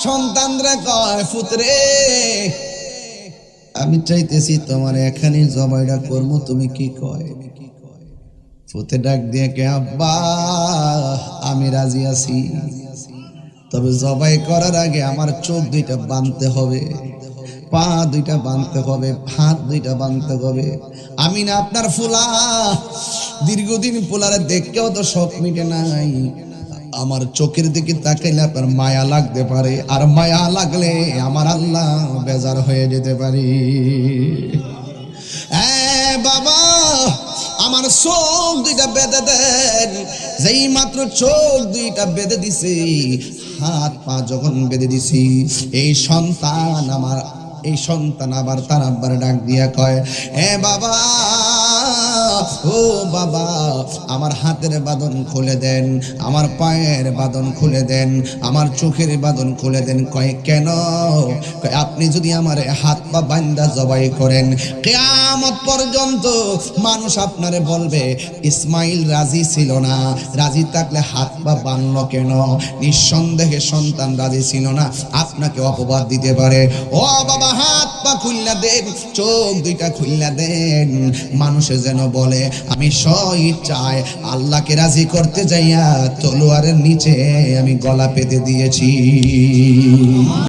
সন্তানরা কয় পুত্রে আমি চাইতেছি তোমার এখানে জবাইটা করবো, তুমি কি কয়? পুতে ডাক দিয়ে কে আব্বা আমি রাজি আছি, তবে জবাই করার আগে আমার চোখ দুইটা বাঁধতে হবে, পা দুইটা বাঁধতে হবে, হাত দুইটা বাঁধতে হবে। আমি না আপনার ফুলা, দীর্ঘদিন ফুলারে দেখেও তো শখ মিটে নাই। আমার চোখের দিকে তাকাইলে আপনার মায়া লাগতে পারে, আর মায়া লাগলে আমার আল্লাহ বেজার হয়ে যেতে পারে। বাবা আমার চোখ দুইটা বেঁধে দেন। যেই মাত্র চোখ দুইটা বেঁধে দিছে, হাত পা যখন বেঁধে দিছি, এই সন্তান আবার তার আব্বার ডাক দিয়া কয়, বাবা ও বাবা আমার হাতের বাঁধন খুলে দেন, আমার পায়ের বাঁধন খুলে দেন, আমার চোখের বাঁধন খুলে দেন। কয় কেন? কয় আপনি যদি আমার হাত পা বান্দা জবাই করেন, কিয়ামত পর্যন্ত মানুষ আপনারে বলবে ইসমাইল রাজি ছিল না, রাজি থাকলে হাত পা বাঁধলো কেন? নিঃসন্দেহে সন্তান রাজি ছিল না, আপনাকে অপবাদ দিতে পারে। ও বাবা হাত পা খুললা দেন, চোখ দুইটা খুললা দেন, মানুষে যেন বলে আমি স্ব-ইচ্ছায় আল্লাহকে রাজি করতে যাইয়া তলোয়ারের নিচে আমি গলা পেতে দিয়েছি।